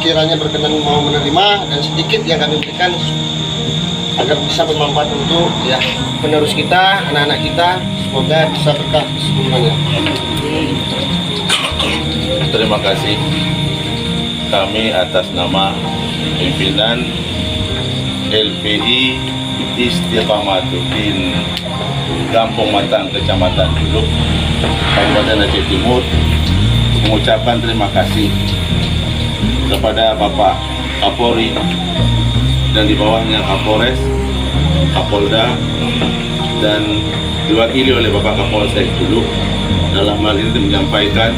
sekiranya berkenan mau menerima, dan sedikit yang kami berikan agar bisa bermanfaat untuk ya penerus kita, anak-anak kita, semoga bisa berkah semuanya. Terima kasih kami atas nama pimpinan LPI Istiqamatuddin Kampung Matang, Kecamatan Juluk, Kabupaten Aceh Timur, mengucapkan terima kasih kepada Bapak Kapolri dan di bawahnya Kapolres, Kapolda, dan diwakili oleh Bapak Kapolsek Juluk dalam hal ini menyampaikan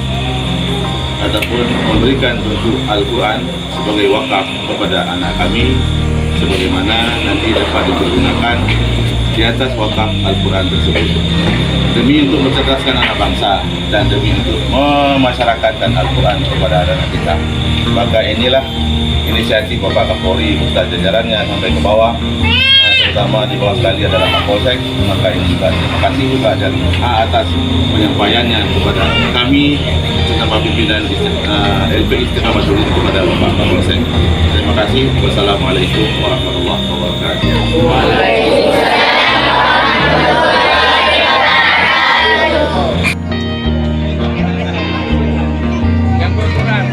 ataupun memberikan bentuk Al-Quran sebagai wakaf kepada anak kami, sebagaimana nanti dapat dipergunakan di atas wakaf Al-Quran tersebut demi untuk mencerdaskan anak bangsa dan demi untuk memasyarakatkan Al-Quran kepada anak kita. Maka inilah inisiatif Bapak Kapolri beserta jajarannya sampai ke bawah, terutama di bawah sekali adalah Kapolsek. Maka ini juga terima kasih juga dan atas penyampaiannya kepada kami bersama pimpinan LPI Istiqamatuddin kepada Bapak Kapolsek. Terima kasih. Wassalamualaikum warahmatullahi wabarakatuh. Yang berkurang.